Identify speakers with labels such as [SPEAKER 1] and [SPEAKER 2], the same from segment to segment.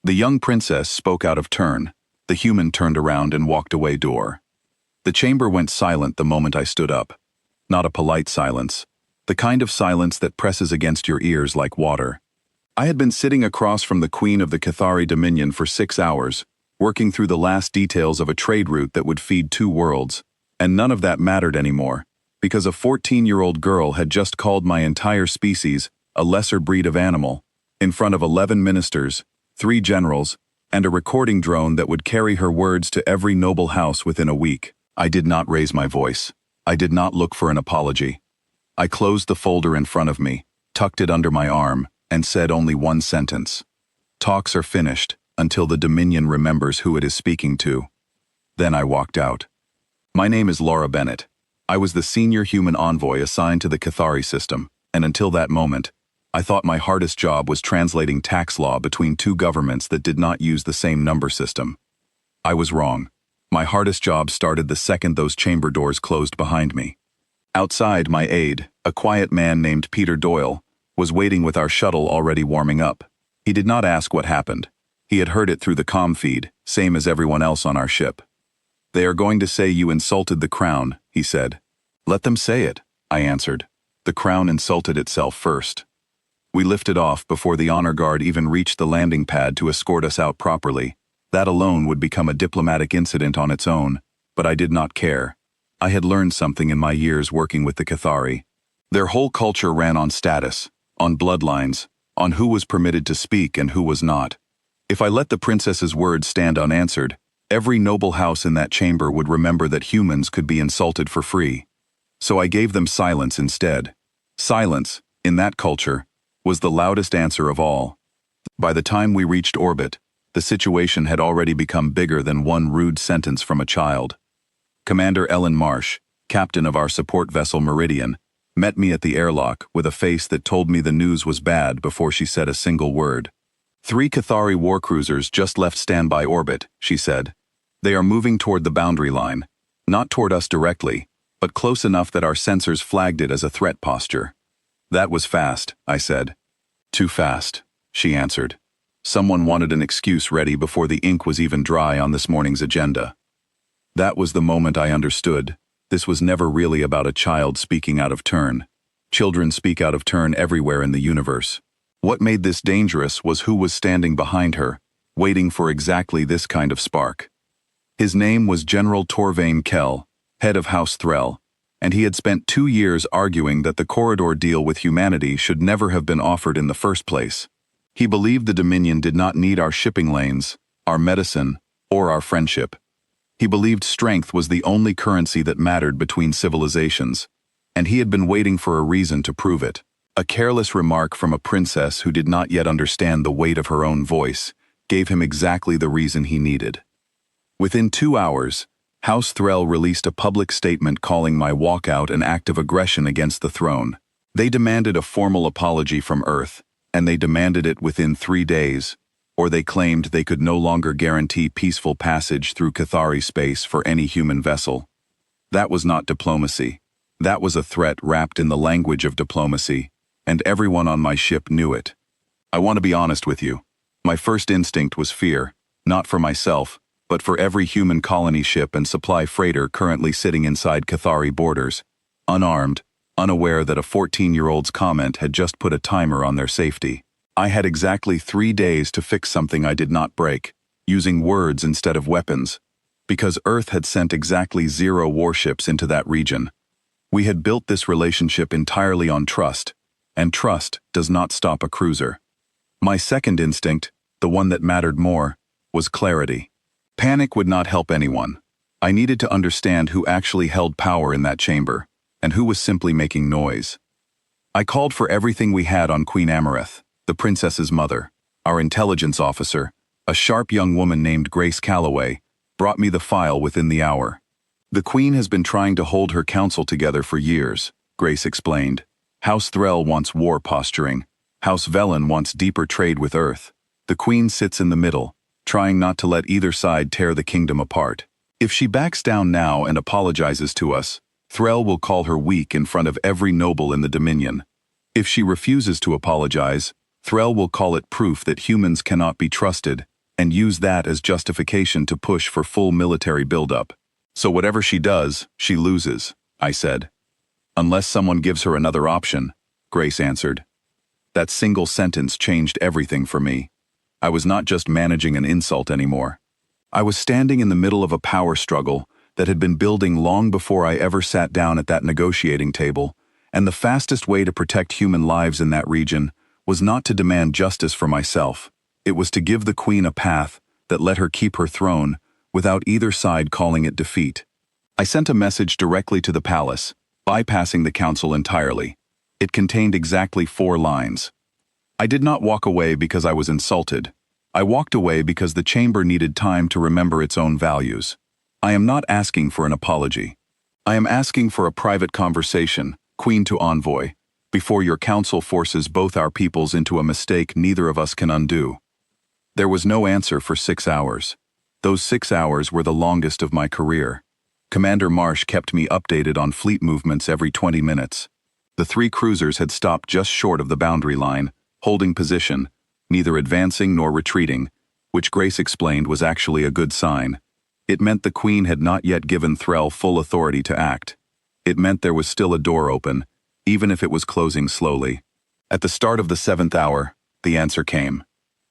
[SPEAKER 1] The young princess spoke out of turn. The human turned around and walked away door. The chamber went silent the moment I stood up. Not a polite silence. The kind of silence that presses against your ears like water. I had been sitting across from the Queen of the Cathari Dominion for 6 hours, working through the last details of a trade route that would feed 2 worlds, and none of that mattered anymore, because a 14-year-old girl had just called my entire species a lesser breed of animal, in front of 11 ministers, 3 generals, and a recording drone that would carry her words to every noble house within a week. I did not raise my voice. I did not look for an apology. I closed the folder in front of me, tucked it under my arm, and said only one sentence. Talks are finished until the Dominion remembers who it is speaking to. Then I walked out. My name is Laura Bennett. I was the senior human envoy assigned to the Cathari system, and until that moment, I thought my hardest job was translating tax law between 2 governments that did not use the same number system. I was wrong. My hardest job started the second those chamber doors closed behind me. Outside, my aide, a quiet man named Peter Doyle, was waiting with our shuttle already warming up. He did not ask what happened. He had heard it through the comm feed, same as everyone else on our ship. "They are going to say you insulted the crown," he said. "Let them say it," I answered. "The crown insulted itself first." We lifted off before the honor guard even reached the landing pad to escort us out properly. That alone would become a diplomatic incident on its own, but I did not care. I had learned something in my years working with the Cathari. Their whole culture ran on status, on bloodlines, on who was permitted to speak and who was not. If I let the princess's words stand unanswered, every noble house in that chamber would remember that humans could be insulted for free. So I gave them silence instead. Silence, in that culture, was the loudest answer of all. By the time we reached orbit, the situation had already become bigger than one rude sentence from a child. Commander Ellen Marsh, captain of our support vessel Meridian, met me at the airlock with a face that told me the news was bad before she said a single word. 3 Cathari warcruisers just left standby orbit, she said. They are moving toward the boundary line, not toward us directly, but close enough that our sensors flagged it as a threat posture. That was fast, I said. Too fast, she answered. Someone wanted an excuse ready before the ink was even dry on this morning's agenda. That was the moment I understood. This was never really about a child speaking out of turn. Children speak out of turn everywhere in the universe. What made this dangerous was who was standing behind her, waiting for exactly this kind of spark. His name was General Torvain Kell, head of House Threll, and he had spent 2 years arguing that the corridor deal with humanity should never have been offered in the first place. He believed the Dominion did not need our shipping lanes, our medicine, or our friendship. He believed strength was the only currency that mattered between civilizations, and he had been waiting for a reason to prove it. A careless remark from a princess who did not yet understand the weight of her own voice gave him exactly the reason he needed. Within 2 hours, House Threll released a public statement calling my walkout an act of aggression against the throne. They demanded a formal apology from Earth, and they demanded it within 3 days, or they claimed they could no longer guarantee peaceful passage through Cathari space for any human vessel. That was not diplomacy. That was a threat wrapped in the language of diplomacy, and everyone on my ship knew it. I want to be honest with you. My first instinct was fear, not for myself, but for every human colony ship and supply freighter currently sitting inside Cathari borders, unarmed, unaware that a 14-year-old's comment had just put a timer on their safety. I had exactly 3 days to fix something I did not break, using words instead of weapons, because Earth had sent exactly 0 warships into that region. We had built this relationship entirely on trust, and trust does not stop a cruiser. My second instinct, the one that mattered more, was clarity. Panic would not help anyone. I needed to understand who actually held power in that chamber, and who was simply making noise. I called for everything we had on Queen Amareth, the princess's mother. Our intelligence officer, a sharp young woman named Grace Calloway, brought me the file within the hour. The Queen has been trying to hold her council together for years, Grace explained. House Threll wants war posturing. House Velen wants deeper trade with Earth. The Queen sits in the middle, trying not to let either side tear the kingdom apart. If she backs down now and apologizes to us, Threll will call her weak in front of every noble in the Dominion. If she refuses to apologize, Threll will call it proof that humans cannot be trusted, and use that as justification to push for full military buildup. So whatever she does, she loses, I said. Unless someone gives her another option, Grace answered. That single sentence changed everything for me. I was not just managing an insult anymore. I was standing in the middle of a power struggle that had been building long before I ever sat down at that negotiating table, and the fastest way to protect human lives in that region was not to demand justice for myself. It was to give the Queen a path that let her keep her throne without either side calling it defeat. I sent a message directly to the palace, bypassing the council entirely. It contained exactly 4 lines. I did not walk away because I was insulted. I walked away because the chamber needed time to remember its own values. I am not asking for an apology. I am asking for a private conversation, Queen to Envoy, before your council forces both our peoples into a mistake neither of us can undo. There was no answer for 6 hours. Those 6 hours were the longest of my career. Commander Marsh kept me updated on fleet movements every 20 minutes. The 3 cruisers had stopped just short of the boundary line, holding position, neither advancing nor retreating, which Grace explained was actually a good sign. It meant the Queen had not yet given Threll full authority to act. It meant there was still a door open, even if it was closing slowly. At the start of the 7th hour, the answer came.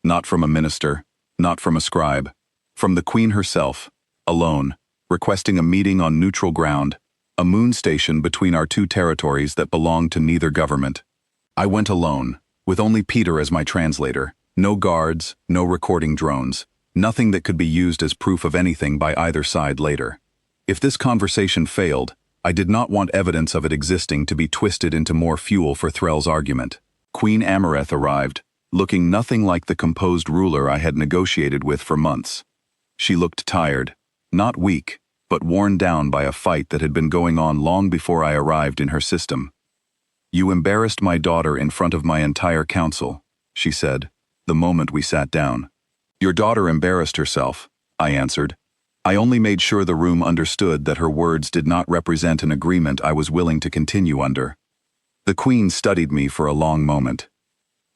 [SPEAKER 1] Not from a minister, not from a scribe, from the Queen herself, alone, requesting a meeting on neutral ground, a moon station between our 2 territories that belonged to neither government. I went alone, with only Peter as my translator, no guards, no recording drones, nothing that could be used as proof of anything by either side later. If this conversation failed, I did not want evidence of it existing to be twisted into more fuel for Threll's argument. Queen Amareth arrived, looking nothing like the composed ruler I had negotiated with for months. She looked tired, not weak, but worn down by a fight that had been going on long before I arrived in her system. You embarrassed my daughter in front of my entire council, she said, the moment we sat down. Your daughter embarrassed herself, I answered. I only made sure the room understood that her words did not represent an agreement I was willing to continue under. The Queen studied me for a long moment.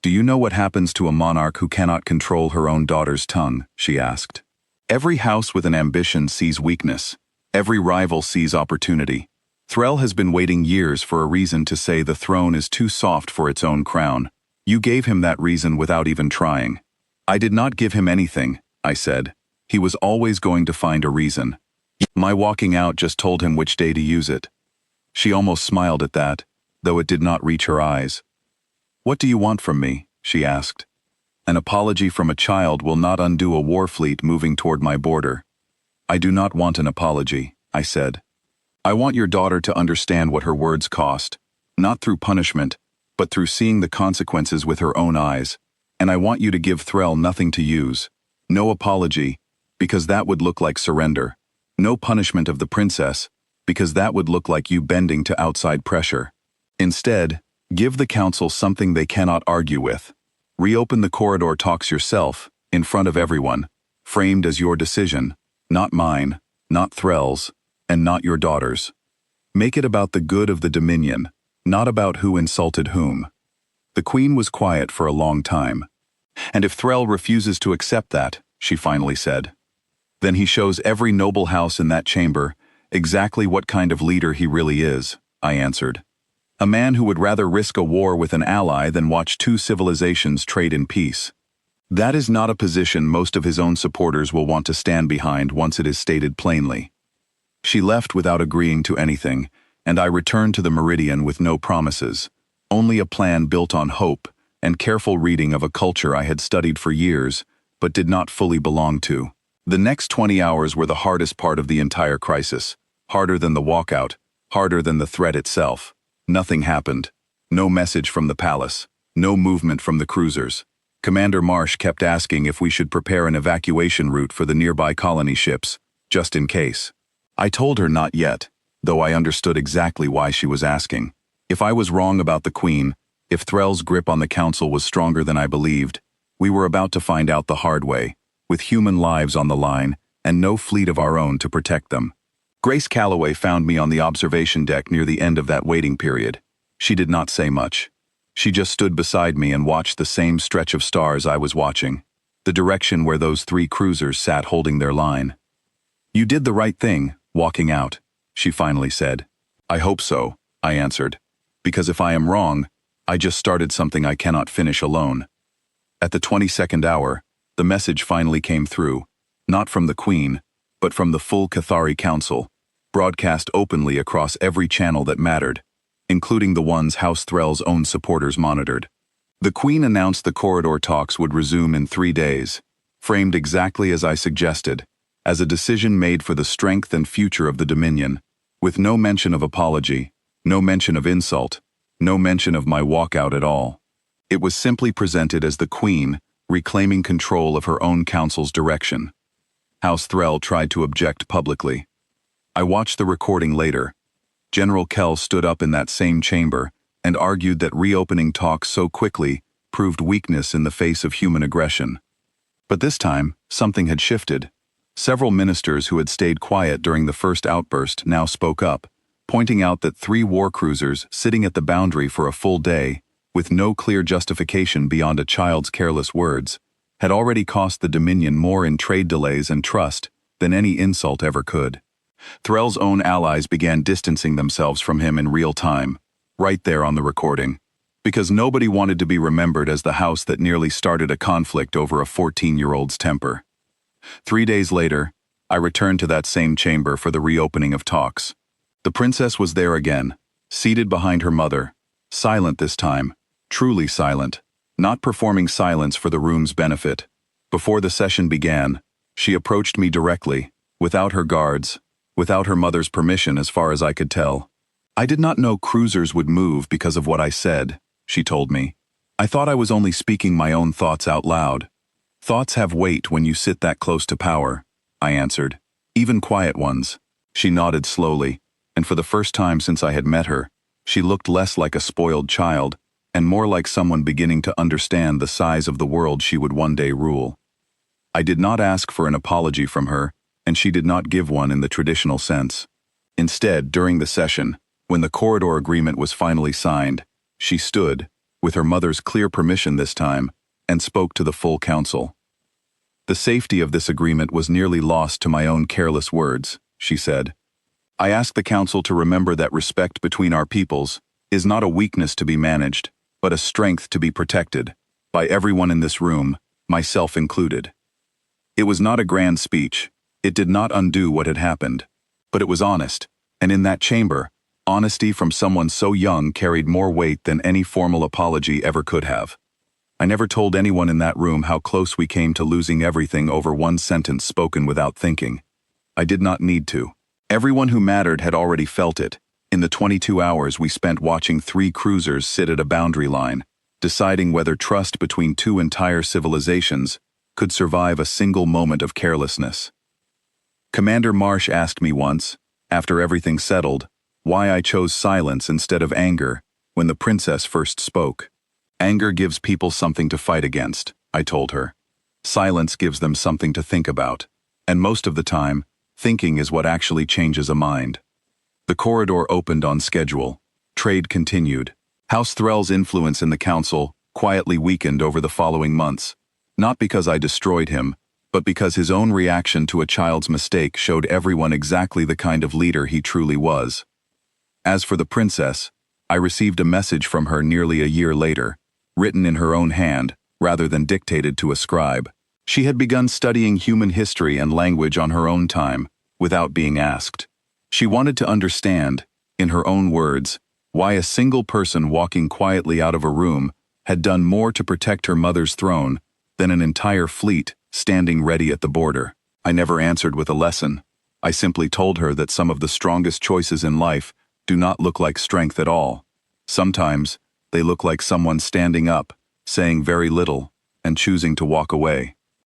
[SPEAKER 1] Do you know what happens to a monarch who cannot control her own daughter's tongue? She asked. Every house with an ambition sees weakness. Every rival sees opportunity. Threll has been waiting years for a reason to say the throne is too soft for its own crown. You gave him that reason without even trying. I did not give him anything, I said. He was always going to find a reason. My walking out just told him which day to use it. She almost smiled at that, though it did not reach her eyes. What do you want from me? She asked. An apology from a child will not undo a war fleet moving toward my border. I do not want an apology, I said. I want your daughter to understand what her words cost, not through punishment, but through seeing the consequences with her own eyes. And I want you to give Threll nothing to use. No apology, because that would look like surrender. No punishment of the princess, because that would look like you bending to outside pressure. Instead, give the council something they cannot argue with. Reopen the corridor talks yourself, in front of everyone, framed as your decision, not mine, not Threll's, and not your daughter's. Make it about the good of the Dominion, not about who insulted whom. The Queen was quiet for a long time. And if Threll refuses to accept that, she finally said, then he shows every noble house in that chamber exactly what kind of leader he really is, I answered. A man who would rather risk a war with an ally than watch 2 civilizations trade in peace. That is not a position most of his own supporters will want to stand behind once it is stated plainly. She left without agreeing to anything, and I returned to the Meridian with no promises, only a plan built on hope and careful reading of a culture I had studied for years, but did not fully belong to. The next 20 hours were the hardest part of the entire crisis, harder than the walkout, harder than the threat itself. Nothing happened. No message from the palace. No movement from the cruisers. Commander Marsh kept asking if we should prepare an evacuation route for the nearby colony ships, just in case. I told her not yet, though I understood exactly why she was asking. If I was wrong about the Queen, if Threll's grip on the council was stronger than I believed, we were about to find out the hard way, with human lives on the line and no fleet of our own to protect them. Grace Calloway found me on the observation deck near the end of that waiting period. She did not say much. She just stood beside me and watched the same stretch of stars I was watching. the direction where those 3 cruisers sat holding their line. "You did the right thing, walking out," she finally said. "I hope so," I answered, "because if I am wrong, I just started something I cannot finish alone." At the 22nd hour, the message finally came through, not from the Queen, but from the full Cathari Council, broadcast openly across every channel that mattered, including the ones House Threll's own supporters monitored. The Queen announced the corridor talks would resume in 3 days, framed exactly as I suggested, as a decision made for the strength and future of the Dominion, with no mention of apology, no mention of insult, no mention of my walkout at all. It was simply presented as the Queen reclaiming control of her own council's direction. House Threll tried to object publicly. I watched the recording later. General Kell stood up in that same chamber and argued that reopening talks so quickly proved weakness in the face of human aggression. But this time, something had shifted. Several ministers who had stayed quiet during the first outburst now spoke up, pointing out that 3 war cruisers sitting at the boundary for a full day, with no clear justification beyond a child's careless words, had already cost the Dominion more in trade delays and trust than any insult ever could. Threll's own allies began distancing themselves from him in real time, right there on the recording, because nobody wanted to be remembered as the house that nearly started a conflict over a 14-year-old's temper. 3 days later, I returned to that same chamber for the reopening of talks. The princess was there again, seated behind her mother, silent this time, truly silent, not performing silence for the room's benefit. Before the session began, she approached me directly, without her guards, without her mother's permission as far as I could tell. "I did not know cruisers would move because of what I said," she told me. "I thought I was only speaking my own thoughts out loud." "Thoughts have weight when you sit that close to power," I answered. "Even quiet ones." She nodded slowly, and for the first time since I had met her, she looked less like a spoiled child and more like someone beginning to understand the size of the world she would one day rule. I did not ask for an apology from her, and she did not give one in the traditional sense. Instead, during the session, when the corridor agreement was finally signed, she stood, with her mother's clear permission this time, and spoke to the full council. "The safety of this agreement was nearly lost to my own careless words," she said. "I ask the council to remember that respect between our peoples is not a weakness to be managed, but a strength to be protected, by everyone in this room, myself included." It was not a grand speech. It did not undo what had happened. But it was honest, and in that chamber, honesty from someone so young carried more weight than any formal apology ever could have. I never told anyone in that room how close we came to losing everything over one sentence spoken without thinking. I did not need to. Everyone who mattered had already felt it, in the 22 hours we spent watching 3 cruisers sit at a boundary line, deciding whether trust between 2 entire civilizations could survive a single moment of carelessness. Commander Marsh asked me once, after everything settled, why I chose silence instead of anger when the princess first spoke. "Anger gives people something to fight against," I told her. "Silence gives them something to think about, and most of the time, thinking is what actually changes a mind." The corridor opened on schedule. Trade continued. House Threll's influence in the council quietly weakened over the following months, not because I destroyed him, but because his own reaction to a child's mistake showed everyone exactly the kind of leader he truly was. As for the princess, I received a message from her nearly a year later, written in her own hand, rather than dictated to a scribe. She had begun studying human history and language on her own time, without being asked. She wanted to understand, in her own words, why a single person walking quietly out of a room had done more to protect her mother's throne than an entire fleet standing ready at the border. I never answered with a lesson. I simply told her that some of the strongest choices in life do not look like strength at all. Sometimes, they look like someone standing up, saying very little, and choosing to walk away.